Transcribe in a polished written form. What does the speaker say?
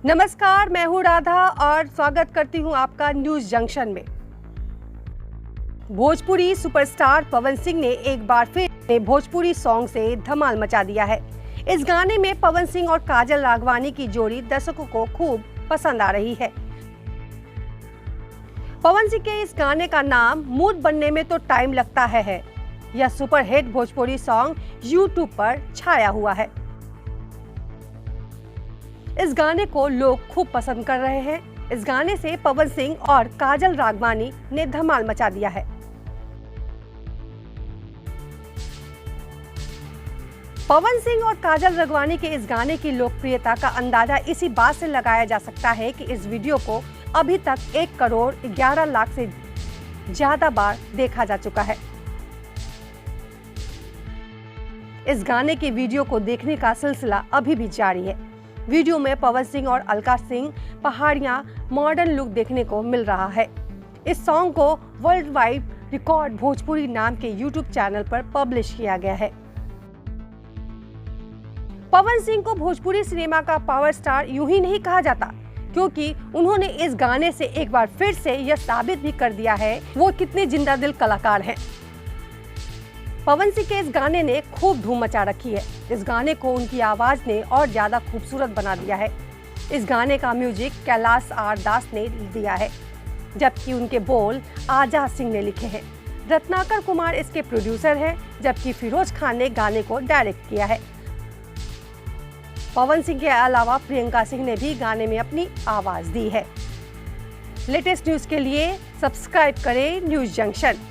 नमस्कार, मैं हूँ राधा और स्वागत करती हूँ आपका न्यूज जंक्शन में। भोजपुरी सुपरस्टार पवन सिंह ने एक बार फिर भोजपुरी सॉन्ग से धमाल मचा दिया है। इस गाने में पवन सिंह और काजल राघवानी की जोड़ी दर्शकों को खूब पसंद आ रही है। पवन सिंह के इस गाने का नाम मूड बनने में तो टाइम लगता है। यह सुपरहिट भोजपुरी सॉन्ग यूट्यूब पर छाया हुआ है। इस गाने को लोग खूब पसंद कर रहे हैं। इस गाने से पवन सिंह और काजल राघवानी ने धमाल मचा दिया है। पवन सिंह और काजल राघवानी के इस गाने की लोकप्रियता का अंदाजा इसी बात से लगाया जा सकता है कि इस वीडियो को अभी तक 1 करोड़ 11 लाख से ज्यादा बार देखा जा चुका है। इस गाने के वीडियो को देखने का सिलसिला अभी भी जारी है। वीडियो में पवन सिंह और अलका सिंह पहाड़ियां मॉडर्न लुक देखने को मिल रहा है। इस सॉन्ग को वर्ल्ड वाइड रिकॉर्ड भोजपुरी नाम के यूट्यूब चैनल पर पब्लिश किया गया है। पवन सिंह को भोजपुरी सिनेमा का पावर स्टार यूं ही नहीं कहा जाता, क्योंकि उन्होंने इस गाने से एक बार फिर से यह साबित भी कर दिया है वो कितने जिंदा दिल कलाकार हैं। पवन सिंह के इस गाने ने खूब धूम मचा रखी है। इस गाने को उनकी आवाज ने और ज्यादा खूबसूरत बना दिया है। इस गाने का म्यूजिक कैलाश आर दास ने दिया है, जबकि उनके बोल आजाद सिंह ने लिखे हैं। रत्नाकर कुमार इसके प्रोड्यूसर हैं, जबकि फिरोज खान ने गाने को डायरेक्ट किया है। पवन सिंह के अलावा प्रियंका सिंह ने भी गाने में अपनी आवाज दी है। लेटेस्ट न्यूज के लिए सब्सक्राइब करें न्यूज जंक्शन।